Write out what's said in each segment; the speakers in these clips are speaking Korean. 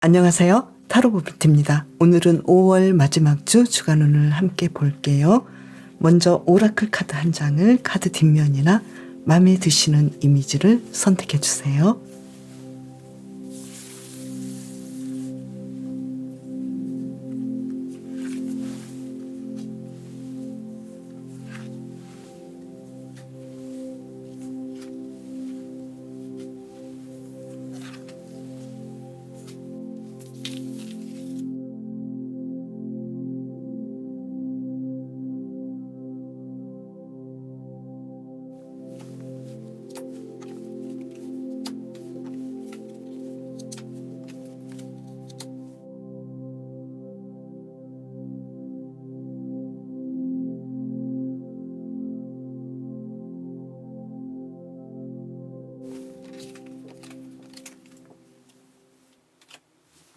안녕하세요. 타로부비트입니다. 오늘은 5월 마지막 주 주간운을 함께 볼게요. 먼저 오라클 카드 한 장을 카드 뒷면이나 마음에 드시는 이미지를 선택해 주세요.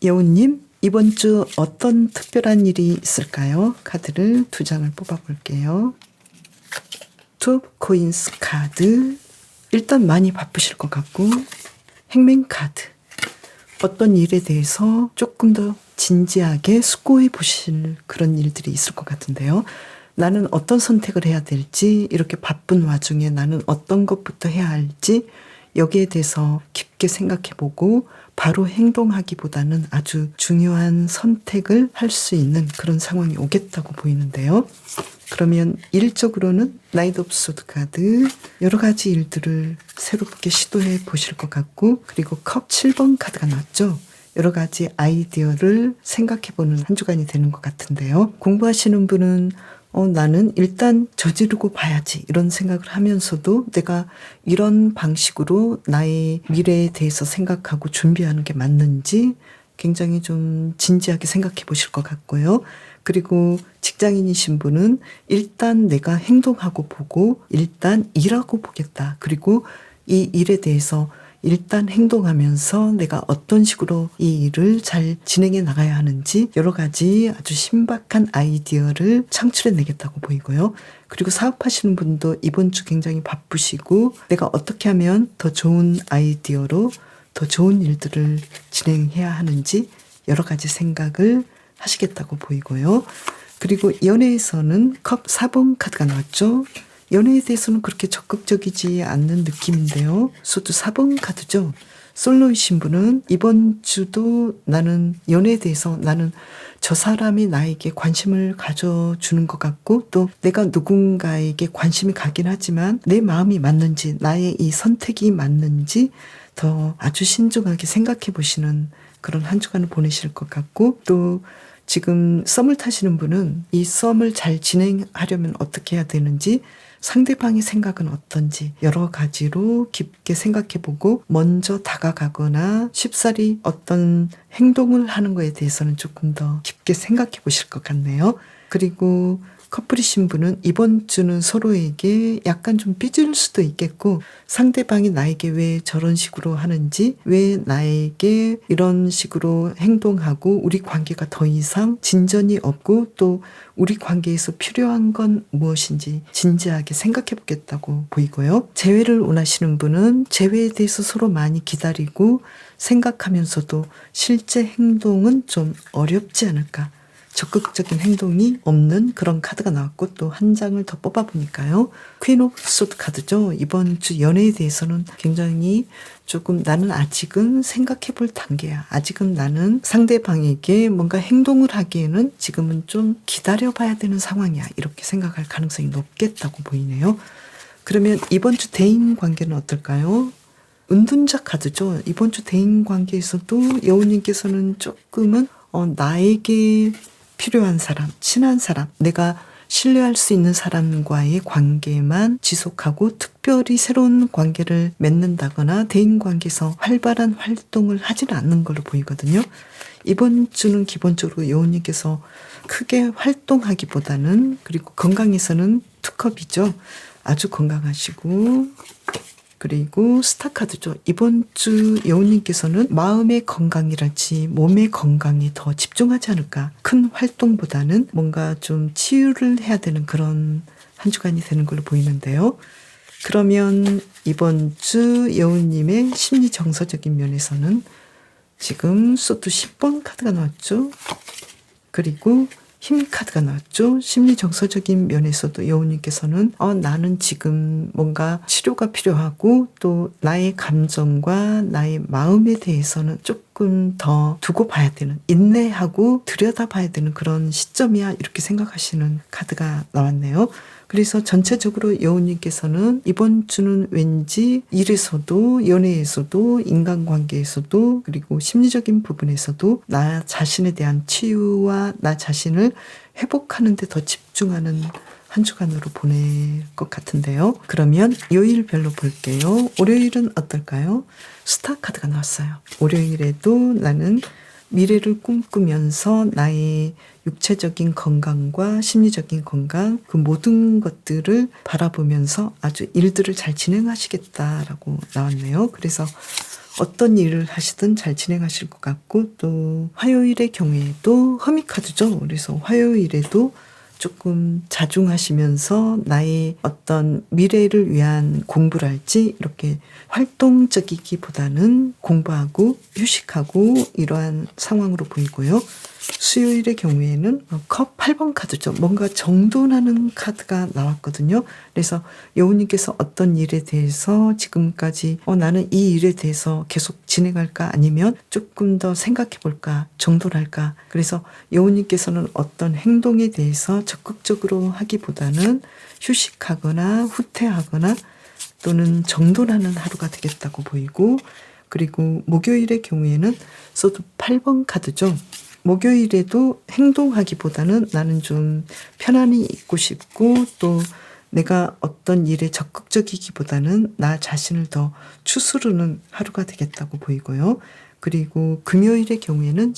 여우님, 이번 주 어떤 특별한 일이 있을까요? 카드를 2장을 뽑아볼게요. 투 코인스 카드. 일단 많이 바쁘실 것 같고, 행맨 카드. 어떤 일에 대해서 조금 더 진지하게 숙고해 보실 그런 일들이 있을 것 같은데요. 나는 어떤 선택을 해야 될지, 이렇게 바쁜 와중에 나는 어떤 것부터 해야 할지, 여기에 대해서 깊게 생각해보고 바로 행동하기보다는 아주 중요한 선택을 할 수 있는 그런 상황이 오겠다고 보이는데요. 그러면 일적으로는 나이트 오브 소드 카드, 여러 가지 일들을 새롭게 시도해 보실 것 같고, 그리고 컵 7번 카드가 나왔죠. 여러 가지 아이디어를 생각해 보는 한 주간이 되는 것 같은데요. 공부하시는 분은 나는 일단 저지르고 봐야지 이런 생각을 하면서도 내가 이런 방식으로 나의 미래에 대해서 생각하고 준비하는 게 맞는지 굉장히 좀 진지하게 생각해 보실 것 같고요. 그리고 직장인이신 분은 일단 내가 행동하고 보고 일단 일하고 보겠다. 그리고 이 일에 대해서 일단 행동하면서 내가 어떤 식으로 이 일을 잘 진행해 나가야 하는지 여러 가지 아주 신박한 아이디어를 창출해 내겠다고 보이고요. 그리고 사업하시는 분도 이번 주 굉장히 바쁘시고 내가 어떻게 하면 더 좋은 아이디어로 더 좋은 일들을 진행해야 하는지 여러 가지 생각을 하시겠다고 보이고요. 그리고 연애에서는 컵 4번 카드가 나왔죠. 연애에 대해서는 그렇게 적극적이지 않는 느낌인데요. 소드 4번 카드죠. 솔로이신 분은 이번 주도 나는 연애에 대해서 나는 저 사람이 나에게 관심을 가져주는 것 같고 또 내가 누군가에게 관심이 가긴 하지만 내 마음이 맞는지 나의 이 선택이 맞는지 더 아주 신중하게 생각해 보시는 그런 한 주간을 보내실 것 같고 또 지금 썸을 타시는 분은 이 썸을 잘 진행하려면 어떻게 해야 되는지 상대방의 생각은 어떤지 여러 가지로 깊게 생각해보고 먼저 다가가거나 쉽사리 어떤 행동을 하는 거에 대해서는 조금 더 깊게 생각해 보실 것 같네요. 그리고 커플이신 분은 이번 주는 서로에게 약간 좀 삐질 수도 있겠고 상대방이 나에게 왜 저런 식으로 하는지 왜 나에게 이런 식으로 행동하고 우리 관계가 더 이상 진전이 없고 또 우리 관계에서 필요한 건 무엇인지 진지하게 생각해 보겠다고 보이고요. 재회를 원하시는 분은 재회에 대해서 서로 많이 기다리고 생각하면서도 실제 행동은 좀 어렵지 않을까. 적극적인 행동이 없는 그런 카드가 나왔고 또 한 장을 더 뽑아보니까요. 퀸 오브 소드 카드죠. 이번 주 연애에 대해서는 굉장히 조금 나는 아직은 생각해 볼 단계야. 아직은 나는 상대방에게 뭔가 행동을 하기에는 지금은 좀 기다려봐야 되는 상황이야. 이렇게 생각할 가능성이 높겠다고 보이네요. 그러면 이번 주 대인 관계는 어떨까요? 은둔자 카드죠. 이번 주 대인 관계에서도 여우님께서는 조금은 나에게 필요한 사람, 친한 사람, 내가 신뢰할 수 있는 사람과의 관계만 지속하고 특별히 새로운 관계를 맺는다거나 대인관계에서 활발한 활동을 하지는 않는 걸로 보이거든요. 이번 주는 기본적으로 여우님께서 크게 활동하기보다는 그리고 건강에서는 투컵이죠. 아주 건강하시고 그리고 스타카드죠. 이번 주 여우님께서는 마음의 건강이랄지 몸의 건강에 더 집중하지 않을까. 큰 활동보다는 뭔가 좀 치유를 해야 되는 그런 한 주간이 되는 걸로 보이는데요. 그러면 이번 주 여우님의 심리 정서적인 면에서는 지금 소드 10번 카드가 나왔죠. 그리고 힘 카드가 나왔죠. 심리 정서적인 면에서도 여우님께서는 나는 지금 뭔가 치료가 필요하고 또 나의 감정과 나의 마음에 대해서는 조금 더 두고 봐야 되는, 인내하고 들여다봐야 되는 그런 시점이야, 이렇게 생각하시는 카드가 나왔네요. 그래서 전체적으로 여우님께서는 이번 주는 왠지 일에서도 연애에서도 인간관계에서도 그리고 심리적인 부분에서도 나 자신에 대한 치유와 나 자신을 회복하는 데 더 집중하는 한 주간으로 보낼 것 같은데요. 그러면 요일별로 볼게요. 월요일은 어떨까요? 스타 카드가 나왔어요. 월요일에도 나는 미래를 꿈꾸면서 나의 육체적인 건강과 심리적인 건강, 그 모든 것들을 바라보면서 아주 일들을 잘 진행하시겠다라고 나왔네요. 그래서 어떤 일을 하시든 잘 진행하실 것 같고, 또 화요일의 경우에도 허미카드죠. 그래서 화요일에도 조금 자중하시면서 나의 어떤 미래를 위한 공부를 할지 이렇게 활동적이기보다는 공부하고 휴식하고 이러한 상황으로 보이고요. 수요일의 경우에는 컵 8번 카드죠. 뭔가 정돈하는 카드가 나왔거든요. 그래서 여우님께서 어떤 일에 대해서 지금까지 나는 이 일에 대해서 계속 진행할까 아니면 조금 더 생각해 볼까, 정돈할까. 그래서 여우님께서는 어떤 행동에 대해서 적극적으로 하기보다는 휴식하거나 후퇴하거나 또는 정돈하는 하루가 되겠다고 보이고, 그리고 목요일의 경우에는 소드 8번 카드죠. 목요일에도 행동하기보다는 나는 좀 편안히 있고 싶고, 또 내가 어떤 일에 적극적이기보다는 나 자신을 더 추스르는 하루가 되겠다고 보이고요. 그리고 금요일의 경우에는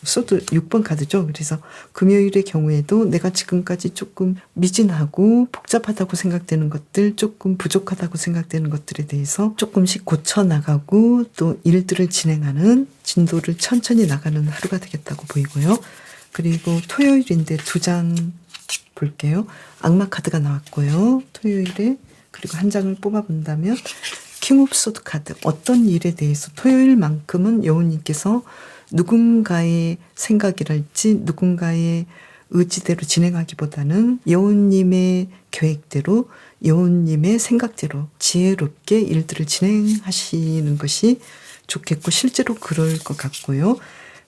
소드 6번 카드죠. 그래서 금요일의 경우에도 내가 지금까지 조금 미진하고 복잡하다고 생각되는 것들, 조금 부족하다고 생각되는 것들에 대해서 조금씩 고쳐나가고 또 일들을 진행하는, 진도를 천천히 나가는 하루가 되겠다고 보이고요. 그리고 토요일인데 2장 볼게요. 악마 카드가 나왔고요. 토요일에. 그리고 한 장을 뽑아본다면 킹 오브 소드 카드. 어떤 일에 대해서 토요일만큼은 여우님께서 누군가의 생각이랄지 누군가의 의지대로 진행하기보다는 여우님의 계획대로, 여우님의 생각대로 지혜롭게 일들을 진행하시는 것이 좋겠고 실제로 그럴 것 같고요.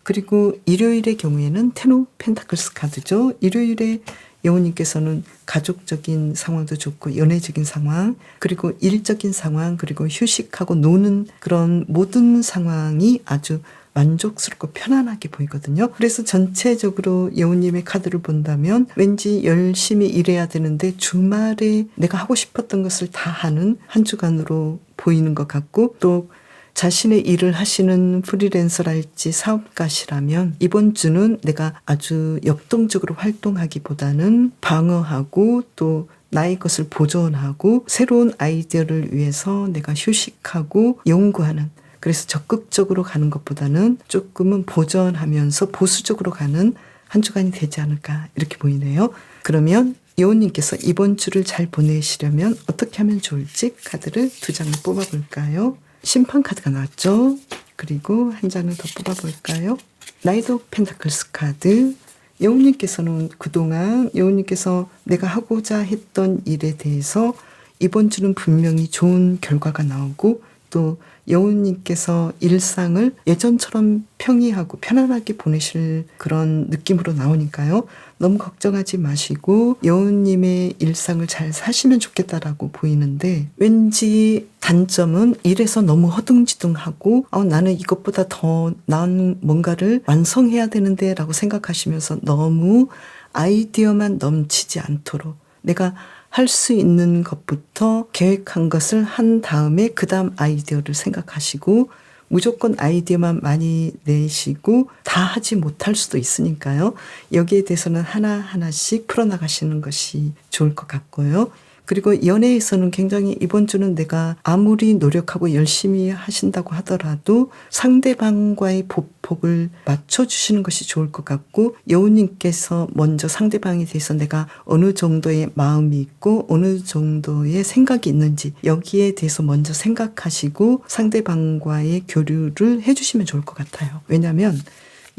그리고 일요일의 경우에는 텐 오브 펜타클스 카드죠. 일요일에 여우님께서는 가족적인 상황도 좋고 연애적인 상황, 그리고 일적인 상황, 그리고 휴식하고 노는 그런 모든 상황이 아주 만족스럽고 편안하게 보이거든요. 그래서 전체적으로 여우님의 카드를 본다면 왠지 열심히 일해야 되는데 주말에 내가 하고 싶었던 것을 다 하는 한 주간으로 보이는 것 같고, 또 자신의 일을 하시는 프리랜서랄지 사업가시라면 이번 주는 내가 아주 역동적으로 활동하기보다는 방어하고 또 나의 것을 보존하고 새로운 아이디어를 위해서 내가 휴식하고 연구하는, 그래서 적극적으로 가는 것보다는 조금은 보존하면서 보수적으로 가는 한 주간이 되지 않을까, 이렇게 보이네요. 그러면 여우님께서 이번 주를 잘 보내시려면 어떻게 하면 좋을지 카드를 2장을 뽑아볼까요? 심판 카드가 나왔죠. 그리고 한 장을 더 뽑아볼까요? 나이트 오브 펜타클스 카드. 여우님께서는 그동안 여우님께서 내가 하고자 했던 일에 대해서 이번 주는 분명히 좋은 결과가 나오고, 또 여우님께서 일상을 예전처럼 평이하고 편안하게 보내실 그런 느낌으로 나오니까요. 너무 걱정하지 마시고 여우님의 일상을 잘 사시면 좋겠다라고 보이는데, 왠지 단점은 일에서 너무 허둥지둥하고 나는 이것보다 더 나은 뭔가를 완성해야 되는데 라고 생각하시면서 너무 아이디어만 넘치지 않도록 내가 할 수 있는 것부터 계획한 것을 한 다음에 그 다음 아이디어를 생각하시고, 무조건 아이디어만 많이 내시고 다 하지 못할 수도 있으니까요. 여기에 대해서는 하나하나씩 풀어나가시는 것이 좋을 것 같고요. 그리고 연애에서는 굉장히 이번 주는 내가 아무리 노력하고 열심히 하신다고 하더라도 상대방과의 보폭을 맞춰주시는 것이 좋을 것 같고, 여우님께서 먼저 상대방에 대해서 내가 어느 정도의 마음이 있고 어느 정도의 생각이 있는지 여기에 대해서 먼저 생각하시고 상대방과의 교류를 해주시면 좋을 것 같아요. 왜냐하면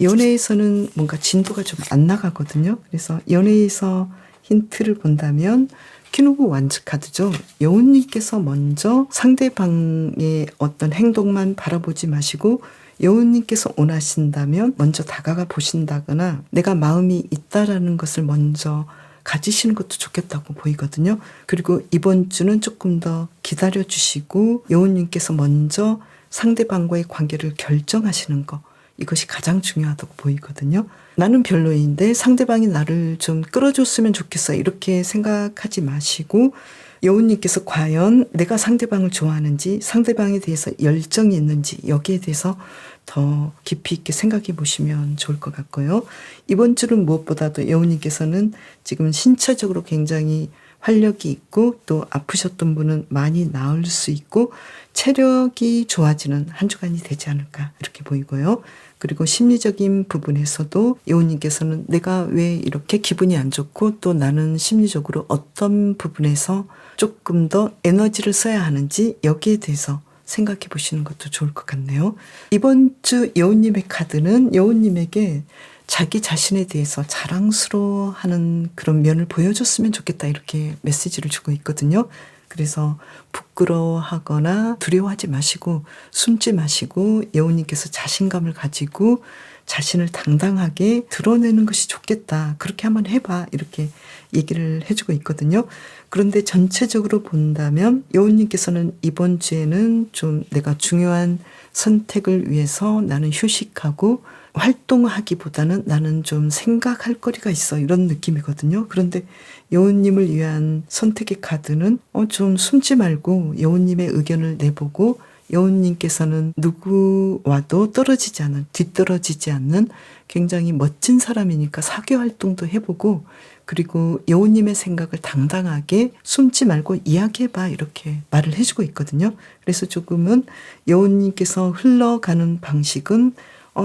연애에서는 뭔가 진도가 좀 안 나가거든요. 그래서 연애에서 힌트를 본다면 퀸 오브 완즈 카드죠. 여우님께서 먼저 상대방의 어떤 행동만 바라보지 마시고 여우님께서 원하신다면 먼저 다가가 보신다거나 내가 마음이 있다라는 것을 먼저 가지시는 것도 좋겠다고 보이거든요. 그리고 이번 주는 조금 더 기다려 주시고 여우님께서 먼저 상대방과의 관계를 결정하시는 거, 이것이 가장 중요하다고 보이거든요. 나는 별로인데 상대방이 나를 좀 끌어줬으면 좋겠어, 이렇게 생각하지 마시고 여우님께서 과연 내가 상대방을 좋아하는지 상대방에 대해서 열정이 있는지 여기에 대해서 더 깊이 있게 생각해 보시면 좋을 것 같고요. 이번 주는 무엇보다도 여우님께서는 지금 신체적으로 굉장히 활력이 있고 또 아프셨던 분은 많이 나을 수 있고 체력이 좋아지는 한 주간이 되지 않을까 이렇게 보이고요. 그리고 심리적인 부분에서도 여우님께서는 내가 왜 이렇게 기분이 안 좋고 또 나는 심리적으로 어떤 부분에서 조금 더 에너지를 써야 하는지 여기에 대해서 생각해 보시는 것도 좋을 것 같네요. 이번 주 여우님의 카드는 여우님에게 자기 자신에 대해서 자랑스러워하는 그런 면을 보여줬으면 좋겠다, 이렇게 메시지를 주고 있거든요. 그래서 부끄러워하거나 두려워하지 마시고 숨지 마시고 여우님께서 자신감을 가지고 자신을 당당하게 드러내는 것이 좋겠다, 그렇게 한번 해봐, 이렇게 얘기를 해주고 있거든요. 그런데 전체적으로 본다면 여우님께서는 이번 주에는 좀 내가 중요한 선택을 위해서 나는 휴식하고 활동하기보다는 나는 좀 생각할 거리가 있어, 이런 느낌이거든요. 그런데 여우님을 위한 선택의 카드는 좀 숨지 말고 여우님의 의견을 내보고 여우님께서는 누구와도 떨어지지 않은, 뒤떨어지지 않는 굉장히 멋진 사람이니까 사교 활동도 해보고 그리고 여우님의 생각을 당당하게 숨지 말고 이야기해봐, 이렇게 말을 해주고 있거든요. 그래서 조금은 여우님께서 흘러가는 방식은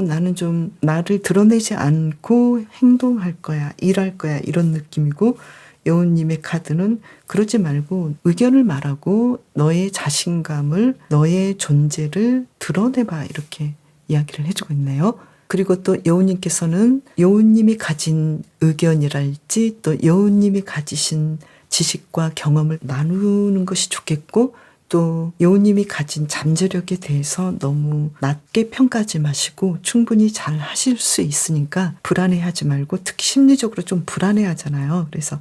나는 좀 나를 드러내지 않고 행동할 거야, 일할 거야, 이런 느낌이고 여우님의 카드는 그러지 말고 의견을 말하고 너의 자신감을, 너의 존재를 드러내봐, 이렇게 이야기를 해주고 있네요. 그리고 또 여우님께서는 여우님이 가진 의견이랄지 또 여우님이 가지신 지식과 경험을 나누는 것이 좋겠고 또 여우님이 가진 잠재력에 대해서 너무 낮게 평가하지 마시고 충분히 잘 하실 수 있으니까 불안해하지 말고, 특히 심리적으로 좀 불안해하잖아요. 그래서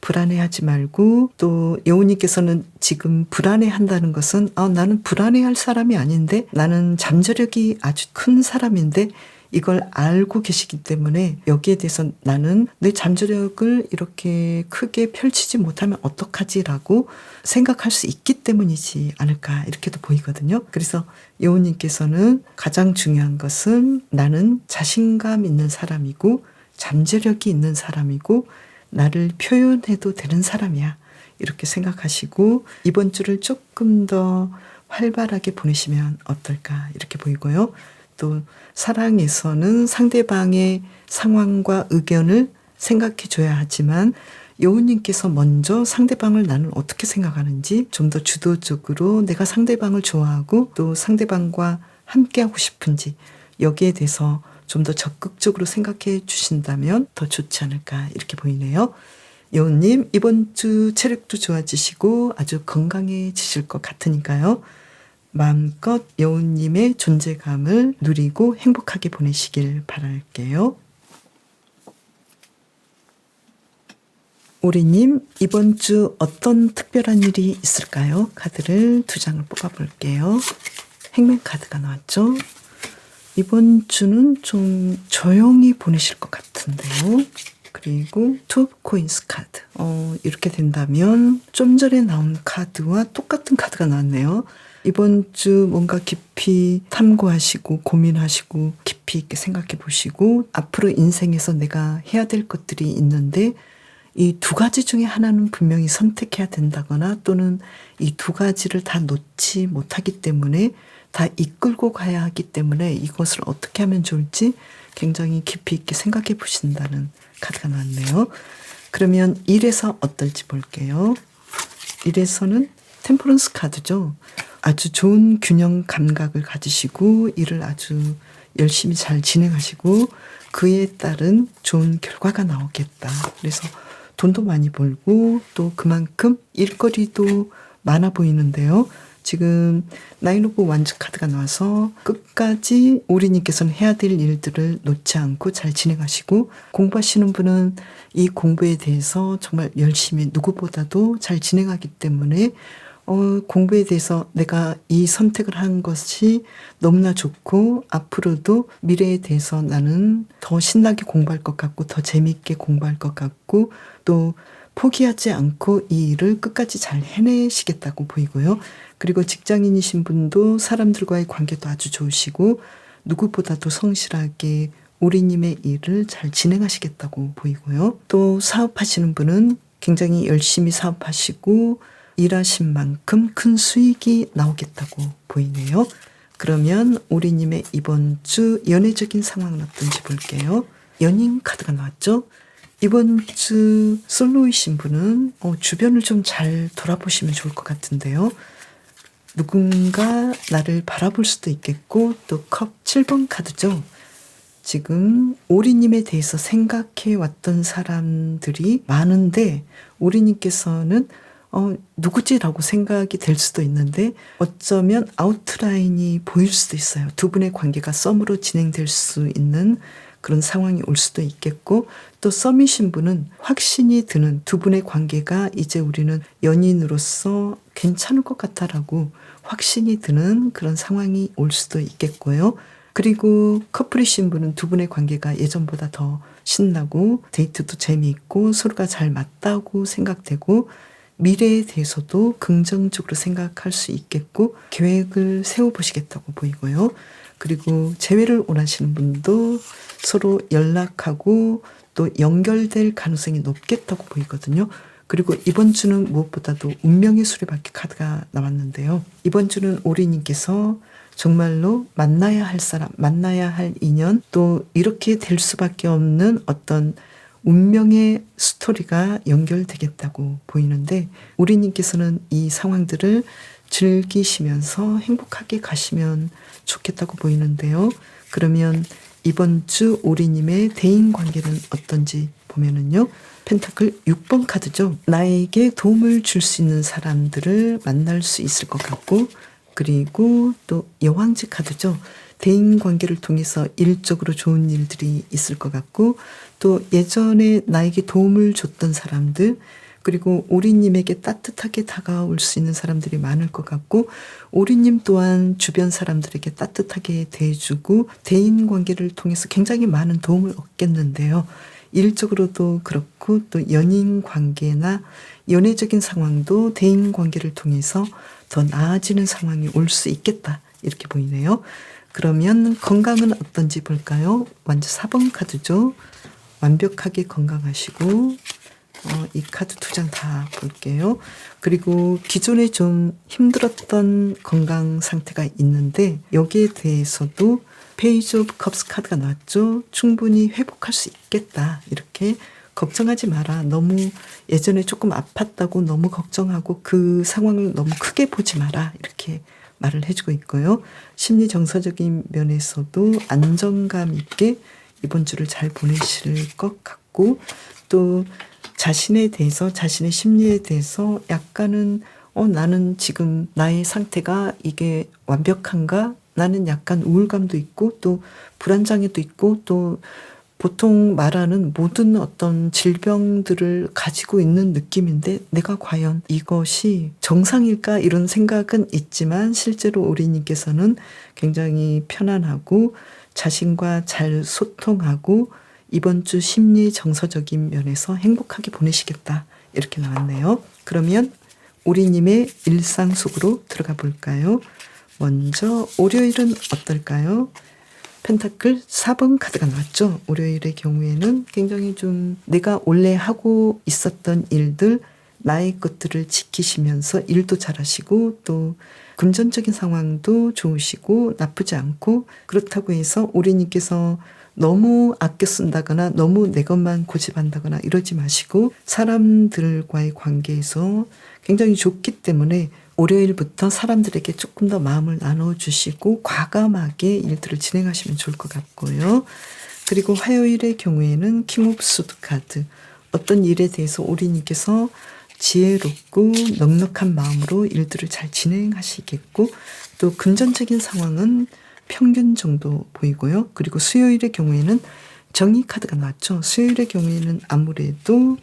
불안해하지 말고, 또 여우님께서는 지금 불안해한다는 것은 나는 불안해할 사람이 아닌데 나는 잠재력이 아주 큰 사람인데 이걸 알고 계시기 때문에 여기에 대해서 나는 내 잠재력을 이렇게 크게 펼치지 못하면 어떡하지라고 생각할 수 있기 때문이지 않을까, 이렇게도 보이거든요. 그래서 여우님께서는 가장 중요한 것은 나는 자신감 있는 사람이고 잠재력이 있는 사람이고 나를 표현해도 되는 사람이야, 이렇게 생각하시고 이번 주를 조금 더 활발하게 보내시면 어떨까, 이렇게 보이고요. 또 사랑에서는 상대방의 상황과 의견을 생각해 줘야 하지만 여우님께서 먼저 상대방을 나는 어떻게 생각하는지 좀 더 주도적으로 내가 상대방을 좋아하고 또 상대방과 함께하고 싶은지 여기에 대해서 좀 더 적극적으로 생각해 주신다면 더 좋지 않을까, 이렇게 보이네요. 여우님, 이번 주 체력도 좋아지시고 아주 건강해지실 것 같으니까요. 마음껏 여우님의 존재감을 누리고 행복하게 보내시길 바랄게요. 오리님, 이번 주 어떤 특별한 일이 있을까요? 카드를 2장을 뽑아볼게요. 행맨 카드가 나왔죠? 이번 주는 좀 조용히 보내실 것 같은데요. 그리고 투 코인스 카드. 이렇게 된다면 좀 전에 나온 카드와 똑같은 카드가 나왔네요. 이번 주 뭔가 깊이 탐구하시고 고민하시고 깊이 있게 생각해 보시고 앞으로 인생에서 내가 해야 될 것들이 있는데 이 두 가지 중에 하나는 분명히 선택해야 된다거나 또는 이 두 가지를 다 놓지 못하기 때문에 다 이끌고 가야 하기 때문에 이것을 어떻게 하면 좋을지 굉장히 깊이 있게 생각해 보신다는 카드가 나왔네요. 그러면 1에서 어떨지 볼게요. 1에서는 템퍼런스 카드죠. 아주 좋은 균형 감각을 가지시고 일을 아주 열심히 잘 진행하시고 그에 따른 좋은 결과가 나오겠다. 그래서 돈도 많이 벌고 또 그만큼 일거리도 많아 보이는데요. 지금 나인 오브 완즈 카드가 나와서 끝까지 오리님께서는 해야 될 일들을 놓지 않고 잘 진행하시고 공부하시는 분은 이 공부에 대해서 정말 열심히 누구보다도 잘 진행하기 때문에 공부에 대해서 내가 이 선택을 한 것이 너무나 좋고 앞으로도 미래에 대해서 나는 더 신나게 공부할 것 같고 더 재미있게 공부할 것 같고 또 포기하지 않고 이 일을 끝까지 잘 해내시겠다고 보이고요. 그리고 직장인이신 분도 사람들과의 관계도 아주 좋으시고 누구보다도 성실하게 오리님의 일을 잘 진행하시겠다고 보이고요. 또 사업하시는 분은 굉장히 열심히 사업하시고 일하신 만큼 큰 수익이 나오겠다고 보이네요. 그러면 오리님의 이번 주 연애적인 상황은 어떤지 볼게요. 연인 카드가 나왔죠. 이번 주 솔로이신 분은 주변을 좀 잘 돌아보시면 좋을 것 같은데요. 누군가 나를 바라볼 수도 있겠고 또 컵 7번 카드죠. 지금 오리님에 대해서 생각해 왔던 사람들이 많은데 오리님께서는 누구지라고 생각이 될 수도 있는데 어쩌면 아웃라인이 보일 수도 있어요. 두 분의 관계가 썸으로 진행될 수 있는 그런 상황이 올 수도 있겠고 또 썸이신 분은 확신이 드는 두 분의 관계가 이제 우리는 연인으로서 괜찮을 것 같다라고 확신이 드는 그런 상황이 올 수도 있겠고요. 그리고 커플이신 분은 두 분의 관계가 예전보다 더 신나고 데이트도 재미있고 서로가 잘 맞다고 생각되고 미래에 대해서도 긍정적으로 생각할 수 있겠고 계획을 세워보시겠다고 보이고요. 그리고 재회를 원하시는 분도 서로 연락하고 또 연결될 가능성이 높겠다고 보이거든요. 그리고 이번 주는 무엇보다도 운명의 수레바퀴 카드가 나왔는데요. 이번 주는 오리님께서 정말로 만나야 할 사람, 만나야 할 인연, 또 이렇게 될 수밖에 없는 어떤 운명의 스토리가 연결되겠다고 보이는데 오리님께서는 이 상황들을 즐기시면서 행복하게 가시면 좋겠다고 보이는데요. 그러면 이번 주 오리님의 대인관계는 어떤지 보면은요. 펜타클 6번 카드죠. 나에게 도움을 줄 수 있는 사람들을 만날 수 있을 것 같고 그리고 또 여왕지 카드죠. 대인관계를 통해서 일적으로 좋은 일들이 있을 것 같고 또 예전에 나에게 도움을 줬던 사람들 그리고 오리님에게 따뜻하게 다가올 수 있는 사람들이 많을 것 같고 오리님 또한 주변 사람들에게 따뜻하게 대해주고 대인관계를 통해서 굉장히 많은 도움을 얻겠는데요. 일적으로도 그렇고 또 연인관계나 연애적인 상황도 대인관계를 통해서 더 나아지는 상황이 올 수 있겠다 이렇게 보이네요. 그러면 건강은 어떤지 볼까요? 완전 4번 카드죠. 완벽하게 건강하시고 이 카드 2장 다 볼게요. 그리고 기존에 좀 힘들었던 건강 상태가 있는데 여기에 대해서도 페이지 오브 컵스 카드가 나왔죠. 충분히 회복할 수 있겠다. 이렇게 걱정하지 마라. 너무 예전에 조금 아팠다고 너무 걱정하고 그 상황을 너무 크게 보지 마라. 이렇게 말을 해주고 있고요. 심리 정서적인 면에서도 안정감 있게 이번 주를 잘 보내실 것 같고 또 자신에 대해서 자신의 심리에 대해서 약간은 나는 지금 나의 상태가 이게 완벽한가? 나는 약간 우울감도 있고 또 불안장애도 있고 또 보통 말하는 모든 어떤 질병들을 가지고 있는 느낌인데 내가 과연 이것이 정상일까 이런 생각은 있지만 실제로 오리님께서는 굉장히 편안하고 자신과 잘 소통하고 이번 주 심리 정서적인 면에서 행복하게 보내시겠다 이렇게 나왔네요. 그러면 오리님의 일상 속으로 들어가 볼까요? 먼저 월요일은 어떨까요? 펜타클 4번 카드가 나왔죠. 월요일의 경우에는 굉장히 좀 내가 원래 하고 있었던 일들, 나의 것들을 지키시면서 일도 잘하시고 또 금전적인 상황도 좋으시고 나쁘지 않고, 그렇다고 해서 오리님께서 너무 아껴 쓴다거나 너무 내 것만 고집한다거나 이러지 마시고 사람들과의 관계에서 굉장히 좋기 때문에 월요일부터 사람들에게 조금 더 마음을 나눠주시고 과감하게 일들을 진행하시면 좋을 것 같고요. 그리고 화요일의 경우에는 킹 오브 소드 카드. 어떤 일에 대해서 오리님께서 지혜롭고 넉넉한 마음으로 일들을 잘 진행하시겠고, 또 금전적인 상황은 평균 정도 보이고요. 그리고 수요일의 경우에는 정의 카드가 나왔죠. 수요일의 경우에는 아무래도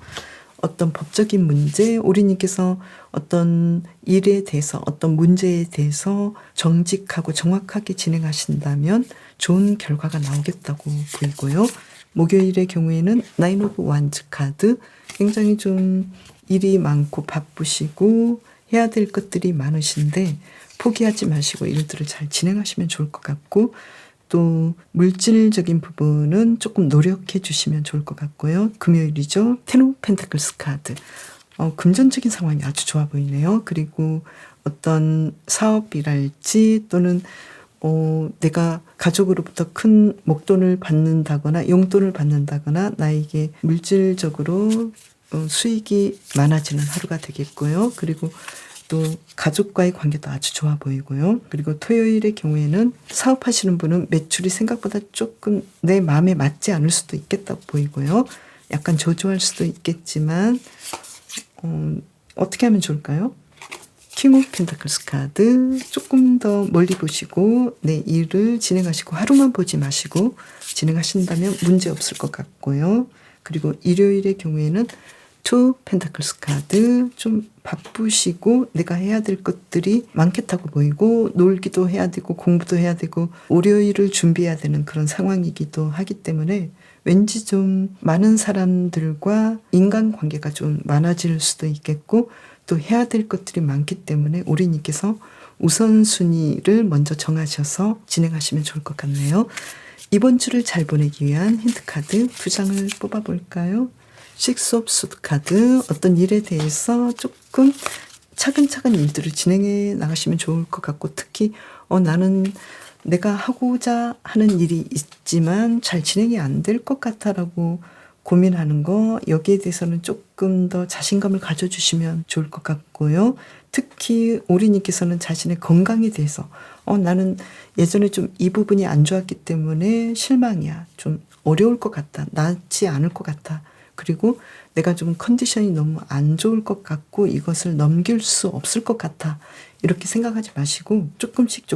어떤 법적인 문제, 오리님께서 어떤 일에 대해서 어떤 문제에 대해서 정직하고 정확하게 진행하신다면 좋은 결과가 나오겠다고 보이고요. 목요일의 경우에는 나인 오브 완즈 카드. 굉장히 좀 일이 많고 바쁘시고 해야 될 것들이 많으신데 포기하지 마시고 일들을 잘 진행하시면 좋을 것 같고, 또 물질적인 부분은 조금 노력해 주시면 좋을 것 같고요. 금요일이죠. 텐 오브 펜타클스 카드. 금전적인 상황이 아주 좋아 보이네요. 그리고 어떤 사업이랄지 또는 내가 가족으로부터 큰 목돈을 받는다거나 용돈을 받는다거나 나에게 물질적으로 수익이 많아지는 하루가 되겠고요. 그리고 또 가족과의 관계도 아주 좋아 보이고요. 그리고 토요일의 경우에는 사업하시는 분은 매출이 생각보다 조금 내 마음에 맞지 않을 수도 있겠다고 보이고요. 약간 저조할 수도 있겠지만 어떻게 하면 좋을까요? 킹 오브 펜타클스 카드. 조금 더 멀리 보시고 내 일을 진행하시고 하루만 보지 마시고 진행하신다면 문제 없을 것 같고요. 그리고 일요일의 경우에는 투 펜타클스 카드. 좀 바쁘시고 내가 해야 될 것들이 많겠다고 보이고 놀기도 해야 되고 공부도 해야 되고 월요일을 준비해야 되는 그런 상황이기도 하기 때문에 왠지 좀 많은 사람들과 인간관계가 좀 많아질 수도 있겠고, 또 해야 될 것들이 많기 때문에 오리님께서 우선순위를 먼저 정하셔서 진행하시면 좋을 것 같네요. 이번 주를 잘 보내기 위한 힌트카드 2장을 뽑아볼까요? 식스 오브 소드 카드. 어떤 일에 대해서 조금 차근차근 일들을 진행해 나가시면 좋을 것 같고, 특히 나는 내가 하고자 하는 일이 있지만 잘 진행이 안 될 것 같아라고 고민하는 거, 여기에 대해서는 조금 더 자신감을 가져주시면 좋을 것 같고요. 특히 오리님께서는 자신의 건강에 대해서 나는 예전에 좀 이 부분이 안 좋았기 때문에 실망이야. 좀 어려울 것 같다. 낫지 않을 것 같아. 그리고 내가 좀 컨디션이 너무 안 좋을 것 같고 이것을 넘길 수 없을 것 같아. 이렇게 생각하지 마시고 조금씩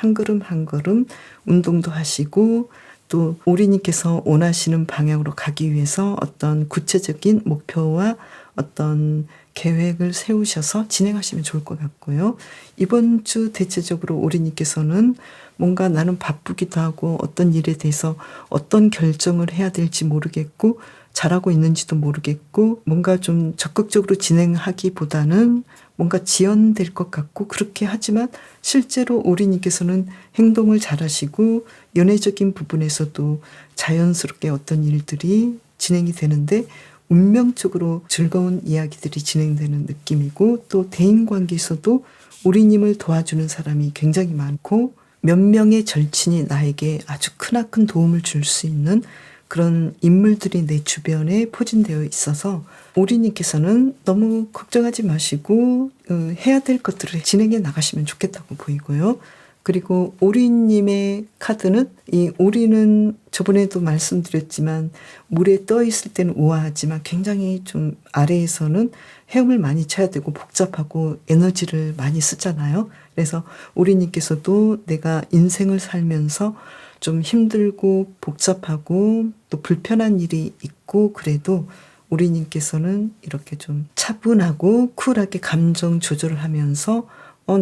한 걸음 한 걸음 운동도 하시고, 또 오리님께서 원하시는 방향으로 가기 위해서 어떤 구체적인 목표와 어떤 계획을 세우셔서 진행하시면 좋을 것 같고요. 이번 주 대체적으로 오리님께서는 뭔가 나는 바쁘기도 하고 어떤 일에 대해서 어떤 결정을 해야 될지 모르겠고 잘하고 있는지도 모르겠고 뭔가 좀 적극적으로 진행하기보다는 뭔가 지연될 것 같고, 그렇게 하지만 실제로 오리님께서는 행동을 잘하시고 연애적인 부분에서도 자연스럽게 어떤 일들이 진행이 되는데 운명적으로 즐거운 이야기들이 진행되는 느낌이고, 또 대인관계에서도 오리님을 도와주는 사람이 굉장히 많고 몇 명의 절친이 나에게 아주 크나큰 도움을 줄 수 있는 그런 인물들이 내 주변에 포진되어 있어서 오리님께서는 너무 걱정하지 마시고 해야 될 것들을 진행해 나가시면 좋겠다고 보이고요. 그리고 오리님의 카드는, 이 오리는 저번에도 말씀드렸지만 물에 떠 있을 때는 우아하지만 굉장히 좀 아래에서는 헤엄을 많이 쳐야 되고 복잡하고 에너지를 많이 쓰잖아요. 그래서 오리님께서도 내가 인생을 살면서 좀 힘들고 복잡하고 또 불편한 일이 있고 그래도 오리님께서는 이렇게 좀 차분하고 쿨하게 감정 조절을 하면서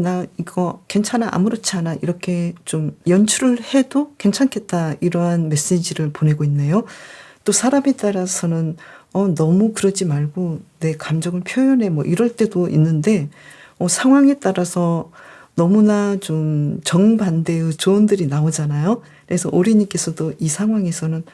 나 이거 괜찮아, 아무렇지 않아, 이렇게 좀 연출을 해도 괜찮겠다, 이러한 메시지를 보내고 있네요. 또 사람에 따라서는 너무 그러지 말고 내 감정을 표현해 뭐 이럴 때도 있는데 상황에 따라서 너무나 좀 정반대의 조언들이 나오잖아요. 그래서 오리님께서도 이 상황에서는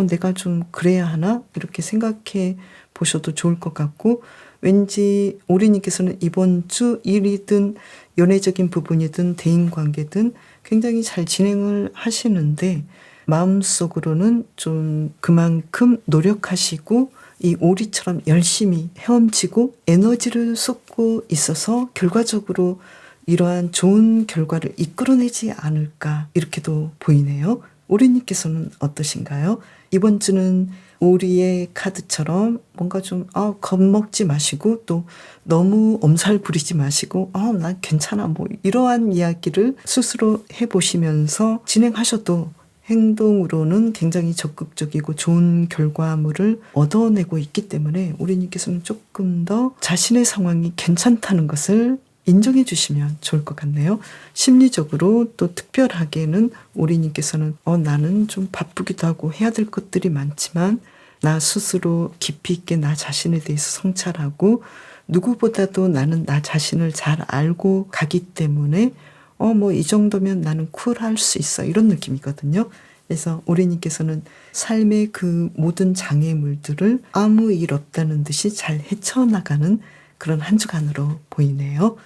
내가 좀 그래야 하나? 이렇게 생각해 보셔도 좋을 것 같고, 왠지 오리님께서는 이번 주 일이든 연애적인 부분이든 대인관계든 굉장히 잘 진행을 하시는데, 마음속으로는 좀 그만큼 노력하시고 이 오리처럼 열심히 헤엄치고 에너지를 쏟고 있어서 결과적으로 이러한 좋은 결과를 이끌어내지 않을까, 이렇게도 보이네요. 오리님께서는 어떠신가요? 이번 주는 오리의 카드처럼 뭔가 좀 겁먹지 마시고 또 너무 엄살 부리지 마시고 난 괜찮아 뭐 이러한 이야기를 스스로 해보시면서 진행하셔도 행동으로는 굉장히 적극적이고 좋은 결과물을 얻어내고 있기 때문에 오리님께서는 조금 더 자신의 상황이 괜찮다는 것을 인정해 주시면 좋을 것 같네요. 심리적으로 또 특별하게는 오리님께서는 나는 좀 바쁘기도 하고 해야 될 것들이 많지만 나 스스로 깊이 있게 나 자신에 대해서 성찰하고 누구보다도 나는 나 자신을 잘 알고 가기 때문에 뭐 이 정도면 나는 쿨할 수 있어, 이런 느낌이거든요. 그래서 오리님께서는 삶의 그 모든 장애물들을 아무 일 없다는 듯이 잘 헤쳐나가는 그런 한 주간으로 보이네요.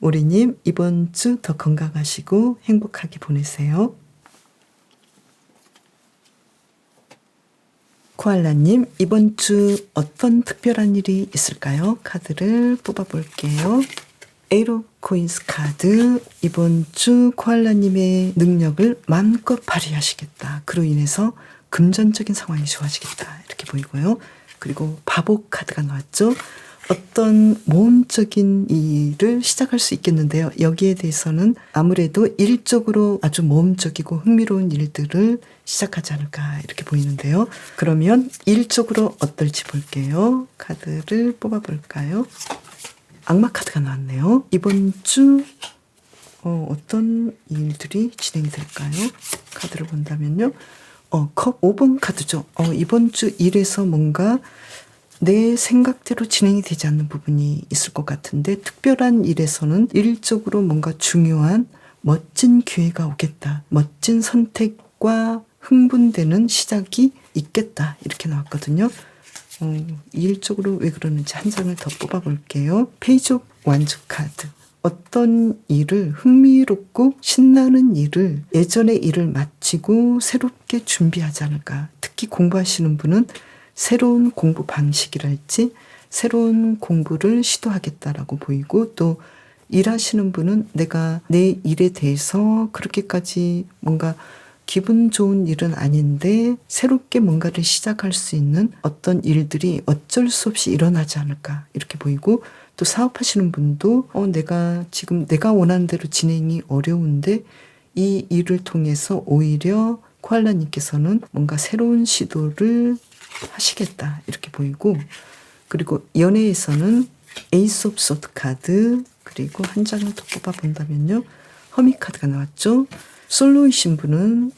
오리님, 이번 주 더 건강하시고 행복하게 보내세요. 코알라님, 이번 주 어떤 특별한 일이 있을까요? 카드를 뽑아볼게요. 에이트 오브 코인스 카드, 이번 주 코알라님의 능력을 마음껏 발휘하시겠다. 그로 인해서 금전적인 상황이 좋아지겠다. 이렇게 보이고요. 그리고 바보 카드가 나왔죠. 어떤 모험적인 일을 시작할 수 있겠는데요. 여기에 대해서는 아무래도 일적으로 아주 모험적이고 흥미로운 일들을 시작하지 않을까, 이렇게 보이는데요. 그러면 일적으로 어떨지 볼게요. 카드를 뽑아볼까요? 악마 카드가 나왔네요. 이번 주 어떤 일들이 진행이 될까요? 카드를 본다면요. 컵 5번 카드죠. 이번 주 일에서 뭔가 내 생각대로 진행이 되지 않는 부분이 있을 것 같은데, 특별한 일에서는 일적으로 뭔가 중요한 멋진 기회가 오겠다. 멋진 선택과 흥분되는 시작이 있겠다. 이렇게 나왔거든요. 일적으로 왜 그러는지 한 장을 더 뽑아볼게요. 페이지 오브 완즈 카드. 어떤 일을, 흥미롭고 신나는 일을, 예전의 일을 마치고 새롭게 준비하지 않을까. 특히 공부하시는 분은 새로운 공부 방식이랄지 새로운 공부를 시도하겠다라고 보이고, 또 일하시는 분은 내가 내 일에 대해서 그렇게까지 뭔가 기분 좋은 일은 아닌데 새롭게 뭔가를 시작할 수 있는 어떤 일들이 어쩔 수 없이 일어나지 않을까, 이렇게 보이고, 또 사업하시는 분도 내가 지금 내가 원하는 대로 진행이 어려운데 이 일을 통해서 오히려 코알라님께서는 뭔가 새로운 시도를 하시겠다, 이렇게 보이고, 그리고 연애에서는 에이스 오브 소드 카드, 그리고 한 장을 더 뽑아본다면요. 허미 카드가 나왔죠. 솔로이신 분은